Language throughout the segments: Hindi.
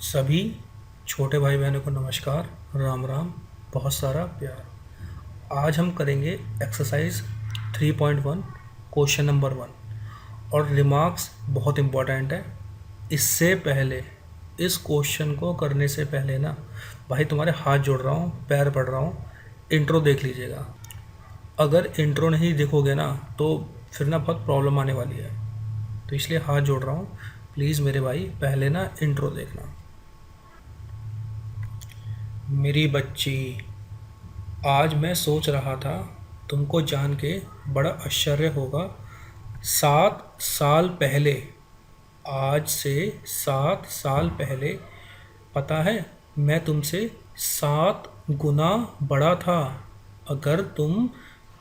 सभी छोटे भाई बहनों को नमस्कार, राम राम, बहुत सारा प्यार। आज हम करेंगे एक्सरसाइज 3.1 क्वेश्चन नंबर 1 और रिमार्क्स बहुत इम्पोर्टेंट है। इससे पहले इस क्वेश्चन को करने से पहले ना भाई तुम्हारे हाथ जोड़ रहा हूँ, पैर पड़ रहा हूँ, इंट्रो देख लीजिएगा। अगर इंट्रो नहीं देखोगे ना तो फिर ना बहुत प्रॉब्लम आने वाली है, तो इसलिए हाथ जोड़ रहा हूँ, प्लीज़ मेरे भाई पहले ना इंट्रो देखना। मेरी बच्ची, आज मैं सोच रहा था तुमको जान के बड़ा आश्चर्य होगा। 7 साल पहले, आज से 7 साल पहले, पता है मैं तुमसे 7 गुना बड़ा था। अगर तुम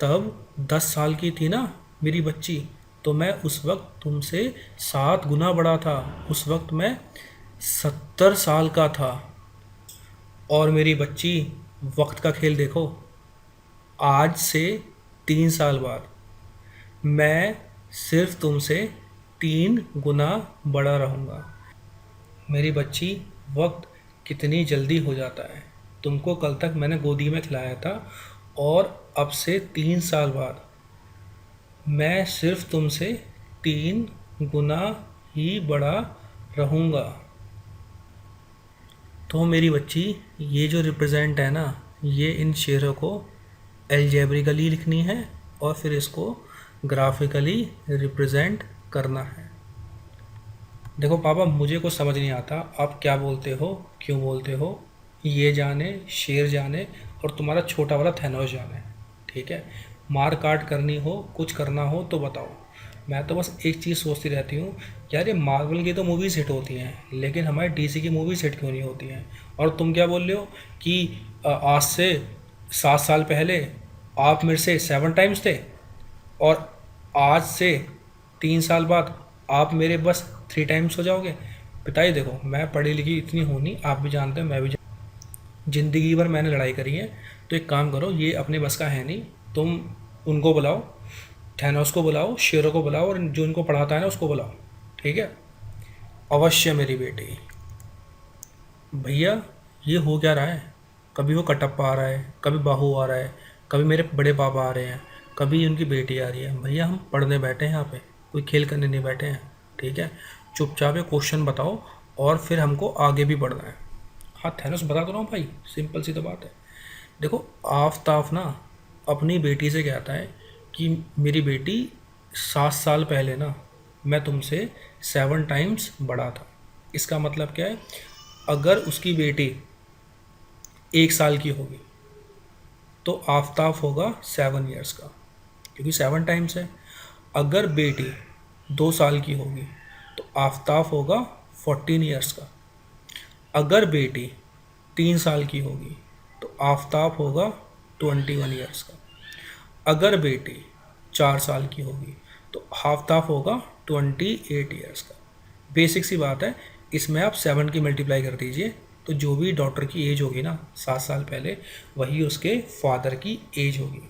तब 10 साल की थी ना मेरी बच्ची, तो मैं उस वक्त तुमसे 7 गुना बड़ा था। उस वक्त मैं 70 साल का था। और मेरी बच्ची, वक्त का खेल देखो, आज से 3 साल बाद मैं सिर्फ तुमसे 3 गुना बड़ा रहूँगा। मेरी बच्ची, वक्त कितनी जल्दी हो जाता है। तुमको कल तक मैंने गोदी में खिलाया था और अब से 3 साल बाद मैं सिर्फ तुमसे 3 गुना ही बड़ा रहूँगा। तो मेरी बच्ची, ये जो रिप्रेजेंट है ना, ये इन शेयरों को एल्जेब्रिकली लिखनी है और फिर इसको ग्राफिकली रिप्रेजेंट करना है। देखो पापा, मुझे कुछ समझ नहीं आता आप क्या बोलते हो, क्यों बोलते हो, ये जाने शेर जाने और तुम्हारा छोटा वाला थैनोस जाने। ठीक है, मार काट करनी हो, कुछ करना हो तो बताओ। मैं तो बस एक चीज़ सोचती रहती हूँ, यार ये मार्वल की तो मूवीज़ हिट होती हैं, लेकिन हमारी डीसी की मूवीज़ हिट क्यों नहीं होती हैं। और तुम क्या बोल रहे हो कि आज से 7 साल पहले आप मेरे से 7 टाइम्स थे और आज से 3 साल बाद आप मेरे बस 3 टाइम्स हो जाओगे। पिताजी देखो, मैं पढ़ी लिखी इतनी हूँ नहीं, आप भी जानते हैं, मैं भी ज़िंदगी भर मैंने लड़ाई करी है। तो एक काम करो, ये अपने बस का है नहीं, तुम उनको बुलाओ, थैनोस को बुलाओ, शेरों को बुलाओ और जो इनको पढ़ाता है ना उसको बुलाओ। ठीक है, अवश्य मेरी बेटी। भैया, ये हो क्या रहा है? कभी वो कटप्पा आ रहा है, कभी बाहू आ रहा है, कभी मेरे बड़े पापा आ रहे हैं, कभी उनकी बेटी आ रही है। भैया, हम पढ़ने बैठे हैं यहाँ पे, कोई खेल करने नहीं बैठे हैं। ठीक है, चुपचाप ये क्वेश्चन बताओ और फिर हमको आगे भी बढ़ना है। हाँ थैनोस, बता तो रहा हूँ भाई, सिंपल सी तो बात है। देखो, आफ्ताब ना अपनी बेटी से कहता है कि मेरी बेटी, 7 साल पहले ना मैं तुमसे 7 टाइम्स बड़ा था। इसका मतलब क्या है? अगर उसकी बेटी 1 साल की होगी तो आफ्ताब होगा 7 ईयर्स का, क्योंकि 7 टाइम्स है। अगर बेटी 2 साल की होगी तो आफ्ताब होगा 14 ईयर्स का। अगर बेटी 3 साल की होगी तो आफ्ताब होगा 21 ईयर्स का। अगर बेटी 4 साल की होगी तो आफ्ताब होगा 28 ईयर्स का। बेसिक सी बात है, इसमें आप 7 की मल्टीप्लाई कर दीजिए, तो जो भी डॉटर की एज होगी ना 7 साल पहले, वही उसके फादर की एज होगी।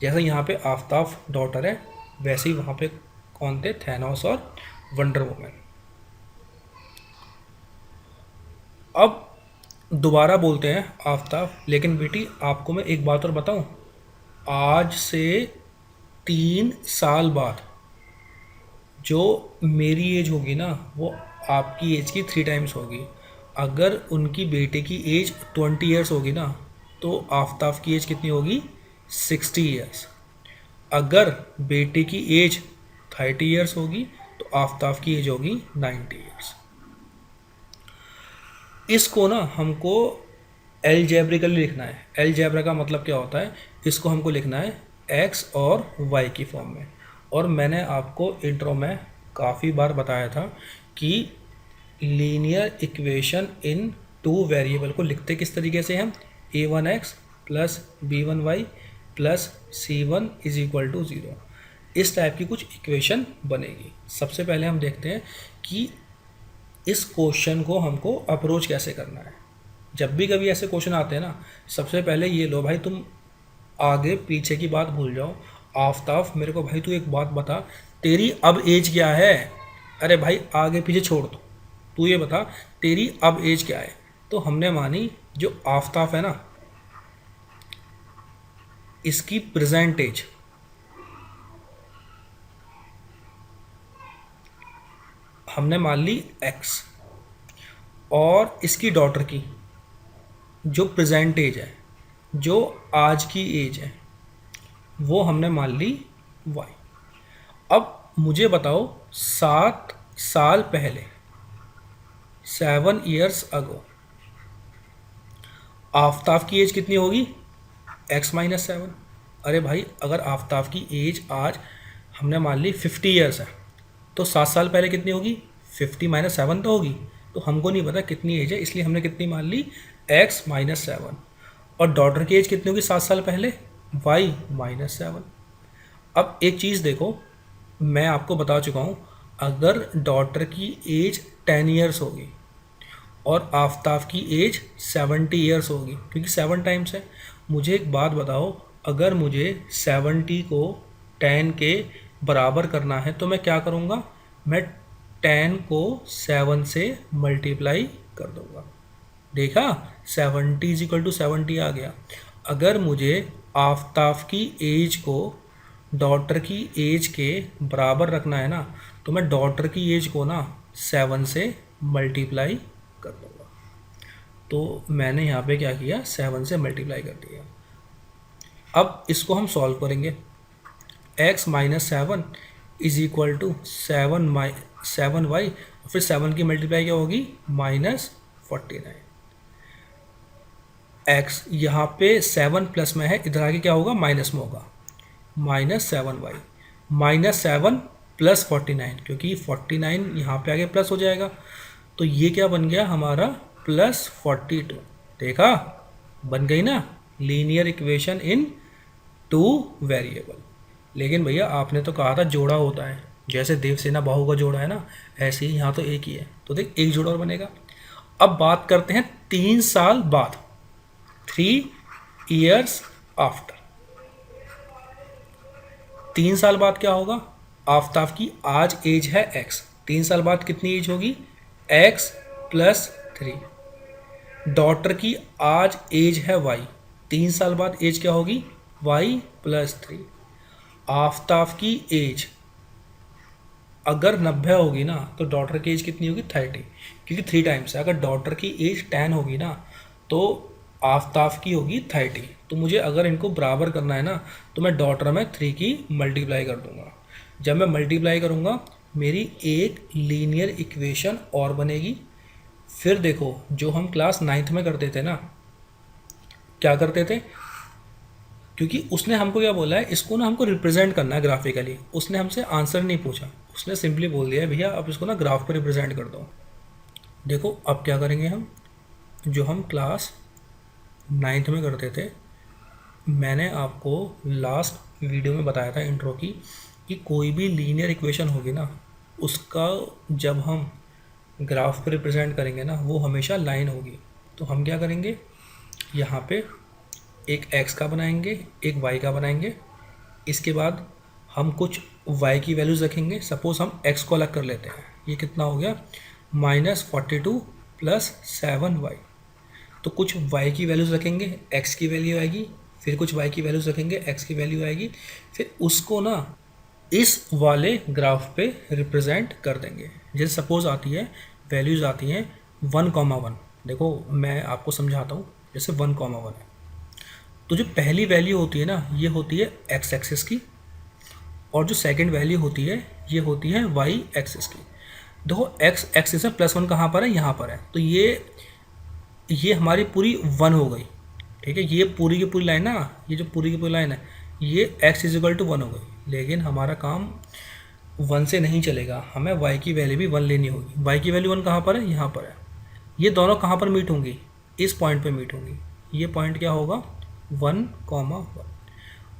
जैसे यहाँ पे आफ्ताब डॉटर है, वैसे ही वहाँ पे कौन थे? थैनोस और वंडर वुमन। अब दोबारा बोलते हैं आफ्ताब, लेकिन बेटी आपको मैं एक बात और बताऊं, आज से 3 साल बाद जो मेरी एज होगी ना, वो आपकी एज की 3 टाइम्स होगी। अगर उनकी बेटे की एज 20 ईयर्स होगी ना, तो आफ्ताब की एज कितनी होगी? 60 ईयर्स। अगर बेटे की एज 30 ईयर्स होगी तो आफ्ताब की एज होगी 90 ईयर्स। इसको ना हमको एलजेब्रिकली लिखना है। एलजेब्रा का मतलब क्या होता है? इसको हमको लिखना है एक्स और वाई की फॉर्म में। और मैंने आपको इंट्रो में काफ़ी बार बताया था कि लीनियर इक्वेशन इन 2 वेरिएबल को लिखते किस तरीके से हम? a1x plus b1y plus c1 is equal to 0। इस टाइप की कुछ इक्वेशन बनेगी। सबसे पहले हम देखते हैं कि इस क्वेश्चन को हमको अप्रोच कैसे करना है। जब भी कभी ऐसे क्वेश्चन आते हैं ना, सबसे पहले ये लो भाई, तुम आगे पीछे की बात भूल जाओ। आफ्ताब, मेरे को भाई तू एक बात बता, तेरी अब एज क्या है? अरे भाई आगे पीछे छोड़ दो, तू ये बता तेरी अब एज क्या है। तो हमने मानी जो आफताब है ना, इसकी प्रेजेंट एज हमने मान ली x, और इसकी डॉटर की जो प्रेजेंट एज है, जो आज की एज है, वो हमने मान ली y। अब मुझे बताओ 7 साल पहले, 7 years ago, आफताब की एज कितनी होगी, x-7। अरे भाई अगर आफताब की एज आज हमने मान ली 50 years है, तो 7 साल पहले कितनी होगी, 50-7 तो होगी। तो हमको नहीं पता कितनी एज है, इसलिए हमने कितनी मान ली, x-7। और डॉटर की एज कितनी होगी 7 साल पहले, y-7। अब एक चीज़ देखो, मैं आपको बता चुका हूँ, अगर डॉटर की एज 10 years होगी और आफताब की एज 70 years होगी, क्योंकि 7 टाइम्स है। मुझे एक बात बताओ, अगर मुझे 70 को 10 के बराबर करना है तो मैं क्या करूँगा, मैं 10 को 7 से मल्टीप्लाई कर दूँगा। देखा, 70 = 70 आ गया। अगर मुझे आफताब की एज को डॉटर की एज के बराबर रखना है ना, तो मैं डॉटर की एज को ना 7 से मल्टीप्लाई कर दूँगा। तो मैंने यहाँ पे क्या किया, 7 से मल्टीप्लाई कर दिया। अब इसको हम सॉल्व करेंगे। x-7 = 7y, फिर 7 की मल्टीप्लाई क्या होगी, -49। x यहाँ पे 7 प्लस में है, इधर आगे क्या होगा, माइनस में होगा, -7y, -7 + 49, क्योंकि 49 यहाँ पे आगे प्लस हो जाएगा। तो ये क्या बन गया हमारा, +42। देखा, बन गई ना लीनियर इक्वेशन इन 2 वेरिएबल। लेकिन भैया आपने तो कहा था जोड़ा होता है, जैसे देवसेना बाहु का जोड़ा है ना, ऐसे ही यहाँ तो एक ही है। तो देख एक जोड़ा और बनेगा। अब बात करते हैं 3 साल बाद, 3 years आफ्टर। 3 साल बाद क्या होगा, आफताब की आज एज है x, 3 साल बाद कितनी एज होगी, x + 3। डॉटर की आज एज है y, 3 साल बाद एज क्या होगी, y + 3। आफताब की एज अगर 90 होगी ना, तो डॉटर की एज कितनी होगी, 30, क्योंकि 3 टाइम्स है। अगर डॉटर की एज 10 होगी ना, तो आफताब की होगी 30। तो मुझे अगर इनको बराबर करना है ना, तो मैं डॉटर में 3 की मल्टीप्लाई कर दूंगा। जब मैं मल्टीप्लाई करूंगा, मेरी एक लीनियर इक्वेशन और बनेगी। फिर देखो, जो हम क्लास 9th में करते थे ना, क्या करते थे, क्योंकि उसने हमको क्या बोला है, इसको ना हमको रिप्रेजेंट करना है ग्राफिकली। उसने हमसे आंसर नहीं पूछा, उसने सिंपली बोल दिया भैया अब इसको ना ग्राफ पर रिप्रेजेंट कर दो। देखो अब क्या करेंगे हम, जो हम क्लास 9th में करते थे, मैंने आपको लास्ट वीडियो में बताया था इंट्रो की, कि कोई भी लीनियर इक्वेशन होगी ना, उसका जब हम ग्राफ पर रिप्रेजेंट करेंगे ना, वो हमेशा लाइन होगी। तो हम क्या करेंगे, यहाँ पे एक x का बनाएंगे, एक y का बनाएंगे। इसके बाद हम कुछ y की वैल्यूज़ रखेंगे। सपोज हम x को अलग कर लेते हैं, ये कितना हो गया, -42 + 7y। तो कुछ y की वैल्यूज़ रखेंगे, x की वैल्यू आएगी, फिर कुछ y की वैल्यूज़ रखेंगे, x की वैल्यू आएगी, फिर उसको ना इस वाले ग्राफ पे रिप्रेजेंट कर देंगे। जैसे सपोज आती है, वैल्यूज़ आती हैं 1,1। देखो मैं आपको समझाता हूँ, जैसे 1,1 है, तो जो पहली वैल्यू होती है ना, ये होती है x एक्सिस की, और जो सेकंड वैल्यू होती है, ये होती है y एक्सिस की। देखो x एक्सिस में +1 कहाँ पर है, यहाँ पर है। तो ये हमारी पूरी 1 हो गई, ठीक है। ये पूरी की पूरी लाइन ना, ये जो पूरी की पूरी लाइन है, ये x = 1 हो गई। लेकिन हमारा काम 1 से नहीं चलेगा, हमें y की वैल्यू भी 1 लेनी होगी। y की वैल्यू 1 कहाँ पर है, यहाँ पर है। ये दोनों कहाँ पर मीट होंगी, इस पॉइंट पे मीट होंगी। ये पॉइंट क्या होगा, 1,1।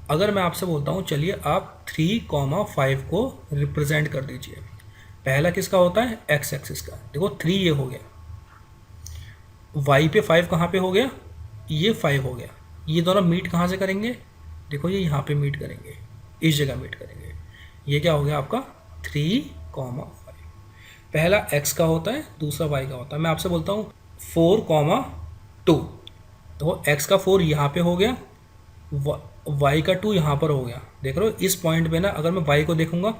अगर मैं आपसे बोलता हूँ चलिए आप 3,5 को रिप्रेजेंट कर दीजिए, पहला किसका होता है, x एक्सिस का। देखो 3 ये हो गया, y पे 5 कहाँ पे हो गया, ये 5 हो गया। ये दोनों मीट कहाँ से करेंगे, देखो ये यहाँ पे मीट करेंगे, इस जगह मीट करेंगे। ये क्या हो गया आपका 3,5। पहला x का होता है, दूसरा y का होता है। मैं आपसे बोलता हूँ 4,2, तो x का 4 यहाँ पे हो गया, y का 2 यहाँ पर हो गया। देख रहे हो इस पॉइंट पे ना, अगर मैं y को देखूंगा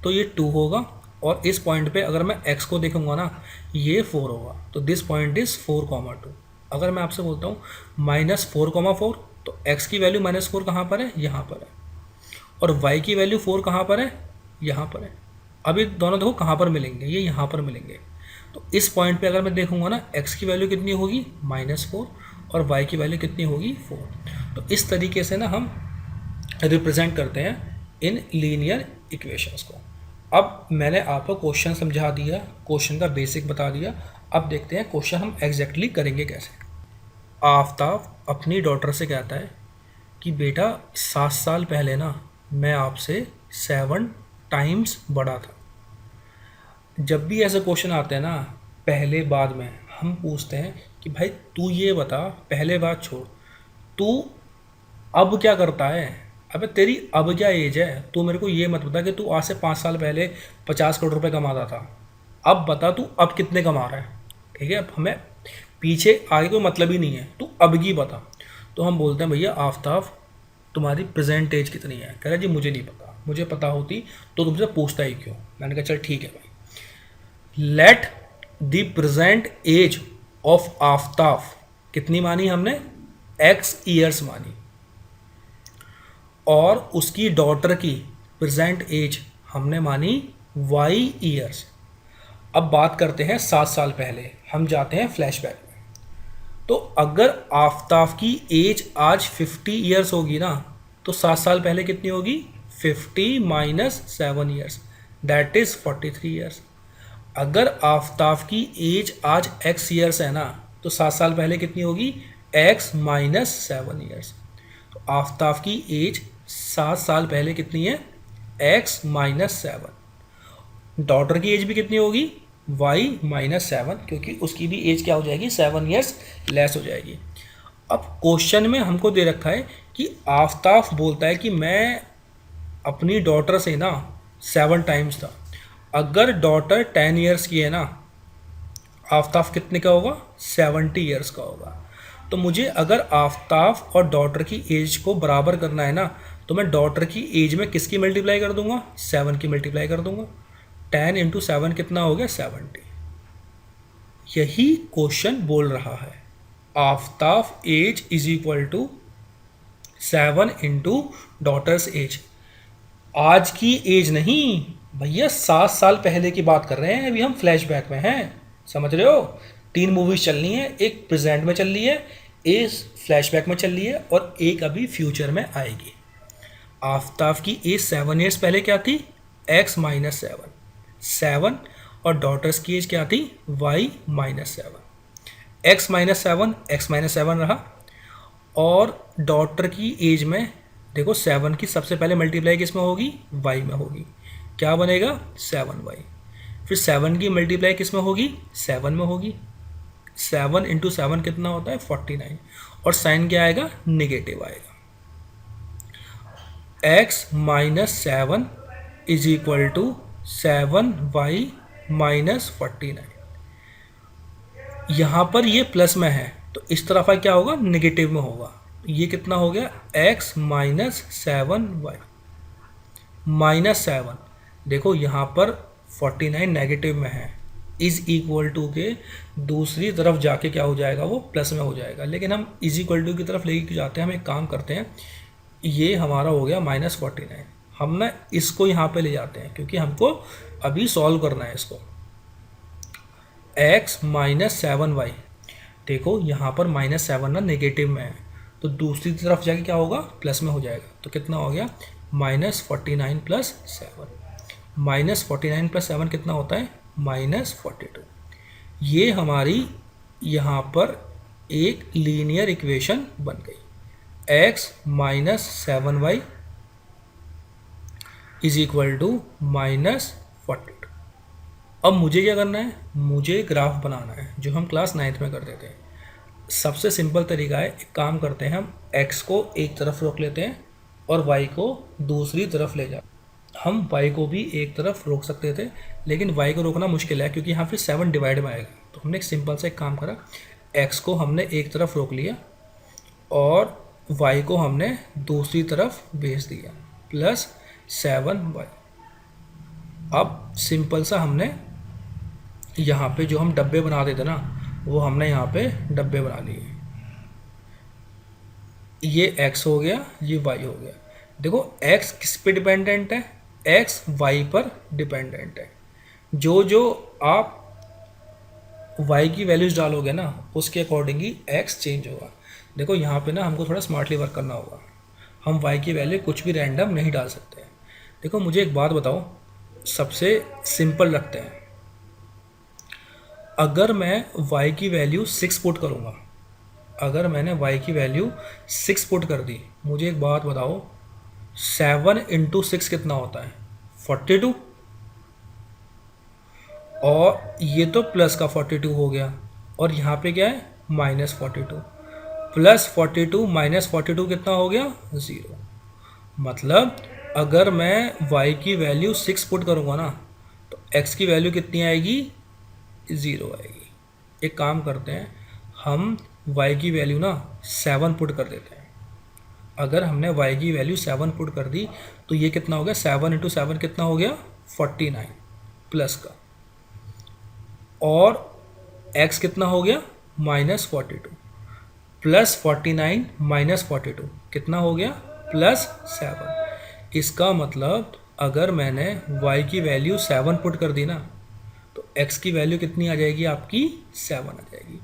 तो ये 2 होगा, और इस पॉइंट पे अगर मैं x को देखूंगा ना ये 4 होगा। तो दिस पॉइंट इज 4,2। अगर मैं आपसे बोलता हूँ -4,4, तो x की वैल्यू -4 कहाँ पर है, यहाँ पर है, और y की वैल्यू 4 कहाँ पर है, यहाँ पर है। अभी दोनों देखो कहाँ पर मिलेंगे, ये यहाँ पर मिलेंगे। तो इस पॉइंट पे अगर मैं देखूंगा ना x की वैल्यू कितनी होगी, -4, और y की वैल्यू कितनी होगी, 4। तो इस तरीके से ना हम रिप्रेजेंट करते हैं इन लीनियर इक्वेशंस को। अब मैंने आपको क्वेश्चन समझा दिया, क्वेश्चन का बेसिक बता दिया। अब देखते हैं क्वेश्चन हम एग्जैक्टली करेंगे कैसे। आफ्ताब अपनी डॉटर से कहता है कि बेटा 7 साल पहले ना मैं आपसे 7 टाइम्स बड़ा था। जब भी ऐसे क्वेश्चन आते हैं ना पहले बाद में, हम पूछते हैं कि भाई तू ये बता, पहले बात छोड़, तू अब क्या करता है। अबे तेरी अब क्या एज है, तू मेरे को ये मत बता कि तू आज से 5 साल पहले 50 करोड़ रुपए कमाता था। अब बता तू अब कितने कमा रहा है। ठीक है, अब हमें पीछे आगे कोई मतलब ही नहीं है, तू अब की बता। तो हम बोलते हैं भैया आफ्ताब तुम्हारी प्रेजेंट एज कितनी है। कह रहा जी मुझे नहीं पता, मुझे पता होती तो तुमसे पूछता ही क्यों। मैंने कहा चल ठीक है भाई, let the present age of Aftab कितनी मानी हमने, x ईयर्स मानी, और उसकी डॉटर की प्रेजेंट एज हमने मानी y ईयर्स। अब बात करते हैं 7 साल पहले, हम जाते हैं फ्लैशबैक में। तो अगर आफ्ताब की एज आज 50 ईयर्स होगी ना, तो 7 साल पहले कितनी होगी, 50 minus 7 years, that is 43 years. अगर आफ्ताब की एज आज x ईयर्स है ना, तो 7 साल पहले कितनी होगी, x माइनस 7 ईयर्स। तो आफ्ताब की एज 7 साल पहले कितनी है, x माइनस 7। डॉटर की एज भी कितनी होगी, y माइनस 7, क्योंकि उसकी भी एज क्या हो जाएगी, 7 ईयर्स लेस हो जाएगी। अब क्वेश्चन में हमको दे रखा है कि आफ्ताब बोलता है कि मैं अपनी डॉटर से ना 7 टाइम्स था। अगर डॉटर 10 ईयर्स की है ना, आफ्ताब कितने का होगा, 70 ईयर्स का होगा। तो मुझे अगर आफ्ताब और डॉटर की एज को बराबर करना है ना, तो मैं डॉटर की एज में किसकी मल्टीप्लाई कर दूंगा, 7 की मल्टीप्लाई कर दूंगा। 10 इंटू 7 कितना हो गया, 70। यही क्वेश्चन बोल रहा है, Aftab age is equal to 7 into daughters age. आज की एज नहीं भैया, 7 साल पहले की बात कर रहे हैं, अभी हम फ्लैशबैक में हैं, समझ रहे हो। 3 मूवीज चल रही हैं, एक प्रेजेंट में चल रही है, एक फ्लैशबैक में चल रही है, और एक अभी फ्यूचर में आएगी। आफ्ताब की एज 7 ईयर्स पहले क्या थी, x माइनस 7, और डॉटर्स की एज क्या थी, y माइनस 7। x माइनस 7 रहा, और डॉटर की एज में देखो 7 की सबसे पहले मल्टीप्लाई किस में होगी, y में होगी। क्या बनेगा, 7y। फिर 7 की मल्टीप्लाई किस में होगी, 7 में होगी। 7 इंटू 7 कितना होता है, 49, और साइन क्या आएगा, नेगेटिव आएगा। x minus 7 is equal to 7y minus 49। यहाँ पर ये प्लस में है, तो इस तरफ क्या होगा, नेगेटिव में होगा। ये कितना हो गया, x माइनस 7y माइनस 7। देखो यहाँ पर 49 नेगेटिव में है, इज इक्वल टू के दूसरी तरफ जाके क्या हो जाएगा, वो प्लस में हो जाएगा। लेकिन हम इज इक्वल टू की तरफ लेके जाते हैं, हम एक काम करते हैं, ये हमारा हो गया -49। हम ना इसको यहाँ पे ले जाते हैं, क्योंकि हमको अभी सॉल्व करना है इसको। x माइनस 7y, देखो यहाँ पर -7 ना नेगेटिव में है, तो दूसरी तरफ जाके क्या होगा, प्लस में हो जाएगा। तो कितना हो गया, -49 प्लस 7। -49 प्लस 7 कितना होता है, -42। ये हमारी यहाँ पर एक लीनियर इक्वेशन बन गई। x minus 7y is equal to -42। अब मुझे क्या करना है, मुझे ग्राफ बनाना है, जो हम क्लास 9th में करते थे। सबसे सिंपल तरीका है, एक काम करते हैं, हम x को एक तरफ रोक लेते हैं और y को दूसरी तरफ ले जाते हैं। हम y को भी एक तरफ रोक सकते थे, लेकिन y को रोकना मुश्किल है क्योंकि यहाँ फिर 7 डिवाइड में आएगा। तो हमने एक सिंपल सा एक काम करा, x को हमने एक तरफ रोक लिया और y को हमने दूसरी तरफ भेज दिया, प्लस 7y। अब सिंपल सा हमने यहाँ पे जो हम डब्बे बना देते ना, वो हमने यहाँ पे डब्बे बना लिए। ये x हो गया, ये y हो गया। देखो x किस पे डिपेंडेंट है, x y पर डिपेंडेंट है। जो जो आप y की वैल्यूज डालोगे ना, उसके अकॉर्डिंग ही x चेंज होगा। देखो यहाँ पे ना हमको थोड़ा स्मार्टली वर्क करना होगा, हम y की वैल्यू कुछ भी रैंडम नहीं डाल सकते हैं। देखो मुझे एक बात बताओ, सबसे सिंपल रखते हैं, अगर मैं y की वैल्यू 6 पुट करूँगा, अगर मैंने y की वैल्यू 6 पुट कर दी, मुझे एक बात बताओ 7 इंटू 6 कितना होता है, 42। और ये तो प्लस का 42 हो गया, और यहाँ पे क्या है -42, प्लस 42 माइनस 42 कितना हो गया 0। मतलब अगर मैं y की वैल्यू 6 पुट करूँगा ना, तो x की वैल्यू कितनी आएगी 0 आएगी। एक काम करते हैं, हम y की वैल्यू ना 7 पुट कर देते हैं। अगर हमने y की वैल्यू 7 पुट कर दी तो ये कितना हो गया, 7 इंटू 7 कितना हो गया 49 प्लस का, और x कितना हो गया -42, प्लस 49 -42 कितना हो गया +7। इसका मतलब अगर मैंने y की वैल्यू 7 पुट कर दी ना, तो x की वैल्यू कितनी आ जाएगी आपकी 7 आ जाएगी।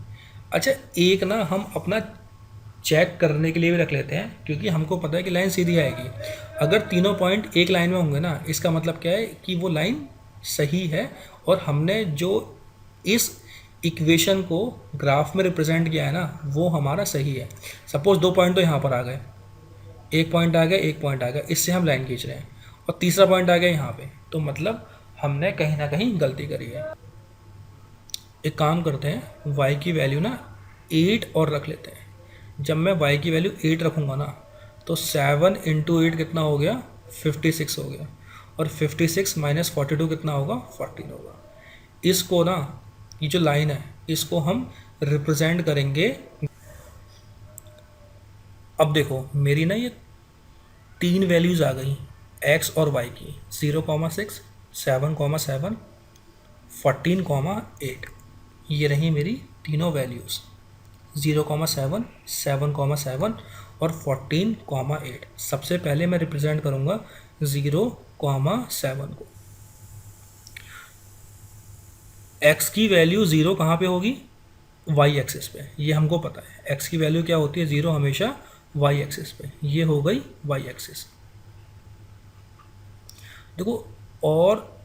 अच्छा एक ना हम अपना चेक करने के लिए भी रख लेते हैं, क्योंकि हमको पता है कि लाइन सीधी आएगी। अगर तीनों पॉइंट एक लाइन में होंगे ना, इसका मतलब क्या है कि वो लाइन सही है, और हमने जो इस इक्वेशन को ग्राफ में रिप्रेजेंट किया है ना, वो हमारा सही है। सपोज 2 पॉइंट तो यहाँ पर आ गए, एक पॉइंट आ गया, एक पॉइंट आ गया, इससे हम लाइन खींच रहे हैं, और तीसरा पॉइंट आ गया यहाँ पे, तो मतलब हमने कहीं ना कहीं गलती करी है। एक काम करते हैं, y की वैल्यू ना 8 और रख लेते हैं। जब मैं y की वैल्यू 8 रखूँगा ना, तो 7 इंटू 8 कितना हो गया 56 हो गया, और 56 माइनस 42 कितना होगा 14 होगा। इसको ना, ये जो लाइन है इसको हम रिप्रेजेंट करेंगे। अब देखो मेरी ना ये 3 वैल्यूज़ आ गई x और y की, 0,6, 7,7, 14,8। ये रही मेरी तीनों वैल्यूज़, 0,7, 7,7 और 14,8। सबसे पहले मैं रिप्रेजेंट करूँगा 0,7 को। x की वैल्यू 0 कहाँ पे होगी, y एक्सिस पे, ये हमको पता है। x की वैल्यू क्या होती है 0 हमेशा y एक्सिस पे, ये हो गई y एक्सिस। देखो और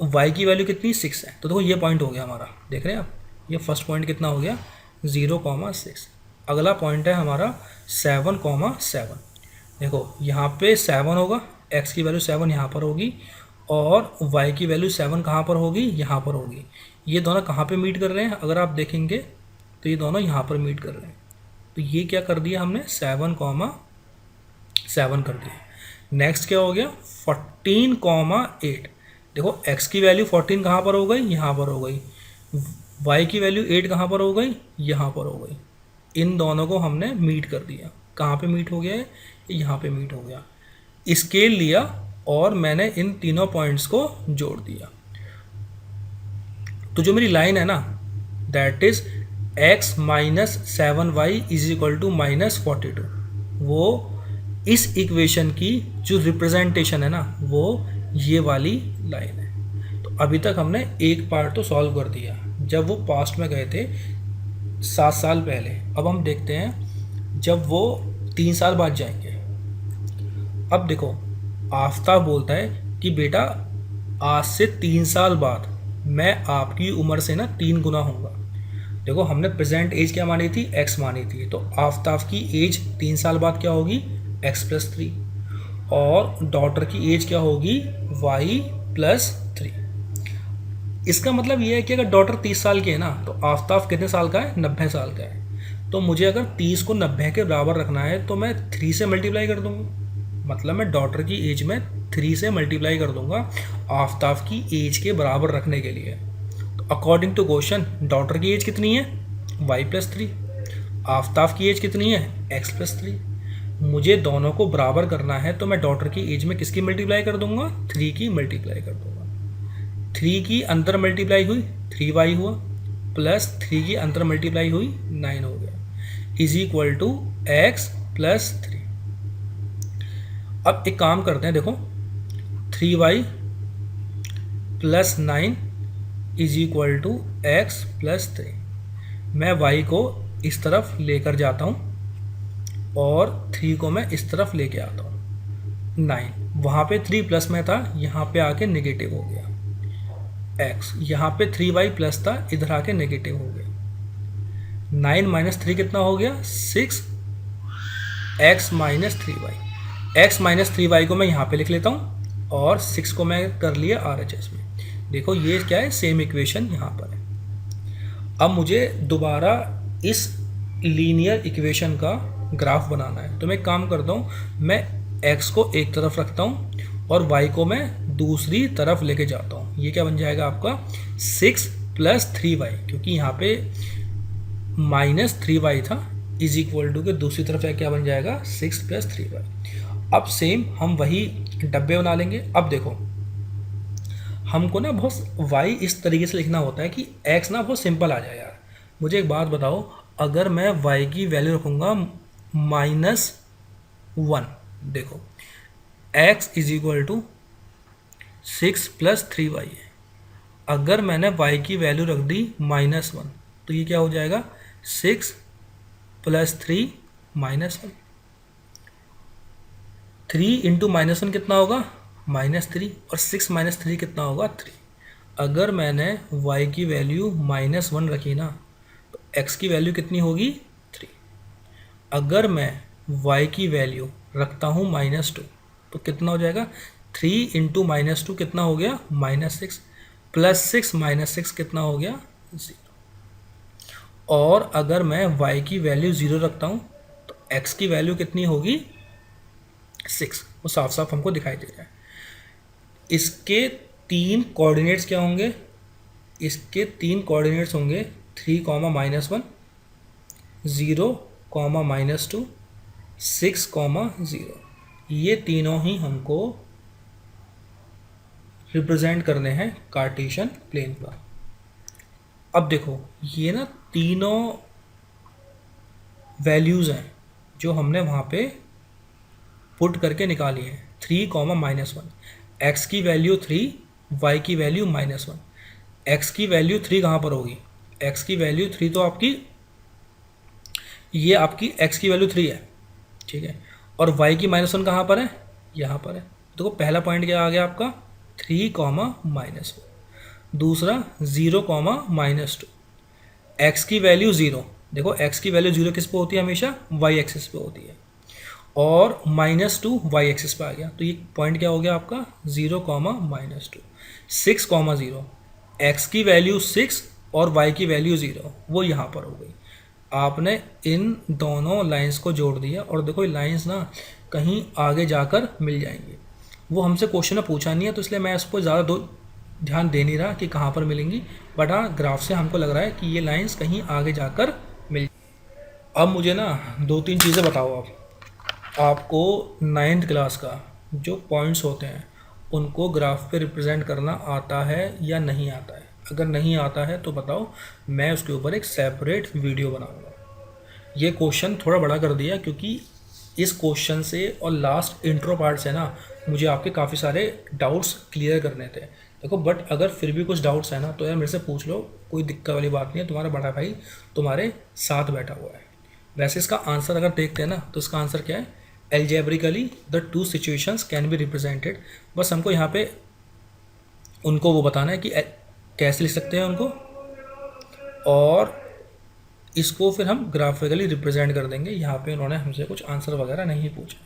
y की वैल्यू कितनी 6 है, तो देखो ये पॉइंट हो गया हमारा, देख रहे हैं आप, ये फर्स्ट पॉइंट कितना हो गया 0,6। अगला पॉइंट है हमारा 7,7। देखो यहाँ पे 7 होगा, x की वैल्यू 7 यहाँ पर होगी, और y की वैल्यू 7 कहाँ पर होगी, यहाँ पर होगी। ये दोनों कहाँ पे मीट कर रहे हैं, अगर आप देखेंगे तो ये दोनों यहाँ पर मीट कर रहे हैं। तो ये क्या कर दिया हमने 7,7 कर दिया। नेक्स्ट क्या हो गया 14,8। देखो x की वैल्यू 14 कहाँ पर हो गई, यहाँ पर हो गई, y की वैल्यू 8 कहाँ पर हो गई, यहाँ पर हो गई। इन दोनों को हमने मीट कर दिया। कहाँ पे मीट हो गया है, यहाँ पे मीट हो गया। स्केल लिया और मैंने इन तीनों पॉइंट्स को जोड़ दिया। तो जो मेरी लाइन है ना, that is x minus 7y is equal to -42, वो इस इक्वेशन की जो रिप्रेजेंटेशन है ना, वो ये वाली लाइन है। तो अभी तक हमने एक पार्ट तो सॉल्व कर दिया, जब वो पास्ट में गए थे 7 साल पहले। अब हम देखते हैं जब वो 3 साल बाद जाएंगे। अब देखो आफ्ताब बोलता है कि बेटा आज से 3 साल बाद मैं आपकी उम्र से ना 3 गुना होऊंगा। देखो हमने प्रेजेंट एज क्या मानी थी, x मानी थी, तो आफ्ताब की एज 3 साल बाद क्या होगी x+3, और डॉटर की एज क्या होगी y+3। इसका मतलब ये है कि अगर डॉटर 30 साल की है ना, तो आफ्ताब कितने साल का है 90 साल का है। तो मुझे अगर 30 को 90 के बराबर रखना है तो मैं 3 से मल्टीप्लाई कर दूंगा, मतलब मैं डॉटर की एज में 3 से मल्टीप्लाई कर दूंगा आफ्ताब की एज के बराबर रखने के लिए। तो अकॉर्डिंग टू क्वेश्चन डॉटर की एज कितनी है, y+3, आफ्ताब की एज कितनी है, x+3। मुझे दोनों को बराबर करना है तो मैं डॉटर की एज में किसकी मल्टीप्लाई कर दूंगा, 3 की मल्टीप्लाई कर दूंगा। 3 की अंदर मल्टीप्लाई हुई 3y हुआ, प्लस 3 की अंदर मल्टीप्लाई हुई 9 हो गया, इज इक्वल टू x+3। अब एक काम करते हैं, देखो 3y + 9 is equal to x+3। मैं y को इस तरफ लेकर जाता हूँ और 3 को मैं इस तरफ लेके आता हूँ। 9 वहाँ पे 3 प्लस में था, यहाँ पे आके नेगेटिव हो गया। x यहाँ पे 3y प्लस था, इधर आके नेगेटिव हो गया। 9 - 3 कितना हो गया, 6 x - 3y। x - 3y को मैं यहाँ पे लिख लेता हूँ और 6 को मैं कर लिया RHS में। देखो ये क्या है, सेम इक्वेशन यहाँ पर है। अब मुझे दोबारा इस लीनियर इक्वेशन का ग्राफ बनाना है, तो मैं काम करता हूँ, मैं x को एक तरफ रखता हूँ और y को मैं दूसरी तरफ लेके जाता हूँ। ये क्या बन जाएगा आपका 6 + 3y, क्योंकि यहाँ पे -3y था, इज इक्वल टू के दूसरी तरफ क्या बन जाएगा 6 + 3y। अब सेम हम वही डब्बे बना लेंगे। अब देखो हमको ना बहुत y इस तरीके से लिखना होता है कि x ना बहुत सिंपल आ जाए यार। मुझे एक बात बताओ, अगर मैं y की वैल्यू रखूँगा -1, देखो x is equal to 6 + 3y है। अगर मैंने y की वैल्यू रख दी -1, तो ये क्या हो जाएगा 6 + 3 -1। 3 × -1 कितना होगा -3, और 6 - 3 कितना होगा 3। अगर मैंने y की वैल्यू -1 रखी ना, तो x की वैल्यू कितनी होगी 3। अगर मैं y की वैल्यू रखता हूँ -2, तो कितना हो जाएगा 3 × -2 कितना हो गया -6, +6 - 6 कितना हो गया 0। और अगर मैं y की वैल्यू 0 रखता हूँ तो x की वैल्यू कितनी होगी 6। वो साफ साफ हमको दिखाई दे रहा है। इसके 3 कोऑर्डिनेट्स क्या होंगे, इसके 3 कोऑर्डिनेट्स होंगे 3, -1, 0, -2, 6, 0। ये तीनों ही हमको रिप्रेजेंट करने हैं कार्टेशियन प्लेन पर। अब देखो ये ना तीनों वैल्यूज़ हैं जो हमने वहाँ पे पुट करके निकाली है। 3, -1, x की वैल्यू 3, y की वैल्यू -1। x की वैल्यू 3 कहाँ पर होगी, x की वैल्यू 3 तो आपकी, ये आपकी x की वैल्यू 3 है, ठीक है। और y की -1 कहाँ पर है, यहाँ पर है। देखो पहला पॉइंट क्या आ गया आपका 3, -1। दूसरा 0, -2। x की वैल्यू 0, देखो x की वैल्यू 0 किस पे होती है, हमेशा y एक्सिस पे होती है, और -2 y एक्सिस पे आ गया। तो ये पॉइंट क्या हो गया आपका 0, -2। 6, 0, x की वैल्यू 6 और y की वैल्यू 0, वो यहाँ पर हो गई। आपने इन दोनों लाइंस को जोड़ दिया, और देखो ये लाइंस ना कहीं आगे जाकर मिल जाएंगी। वो हमसे क्वेश्चन में पूछा नहीं है, तो इसलिए मैं इसको ज़्यादा ध्यान दे नहीं रहा कि कहाँ पर मिलेंगी, बट हाँ ग्राफ से हमको लग रहा है कि ये लाइंस कहीं आगे जाकर मिल। अब मुझे ना 2-3 चीज़ें बताओ आपको 9th क्लास का जो पॉइंट्स होते हैं उनको ग्राफ पे रिप्रेजेंट करना आता है या नहीं आता है। अगर नहीं आता है तो बताओ, मैं उसके ऊपर एक सेपरेट वीडियो बनाऊंगा। ये क्वेश्चन थोड़ा बड़ा कर दिया क्योंकि इस क्वेश्चन से और लास्ट इंट्रो पार्ट से ना मुझे आपके काफ़ी सारे डाउट्स क्लियर करने थे। देखो बट अगर फिर भी कुछ डाउट्स है ना तो यार मेरे से पूछ लो, कोई दिक्कत वाली बात नहीं है, तुम्हारा बड़ा भाई तुम्हारे साथ बैठा हुआ है। वैसे इसका आंसर अगर देखते हैं ना तो इसका आंसर क्या है, algebraically the 2 situations can be represented. बस हमको यहाँ पे उनको वो बताना है कि कैसे लिख सकते हैं उनको, और इसको फिर हम ग्राफिकली रिप्रेजेंट कर देंगे। यहाँ पे उन्होंने हमसे कुछ आंसर वगैरह नहीं पूछा।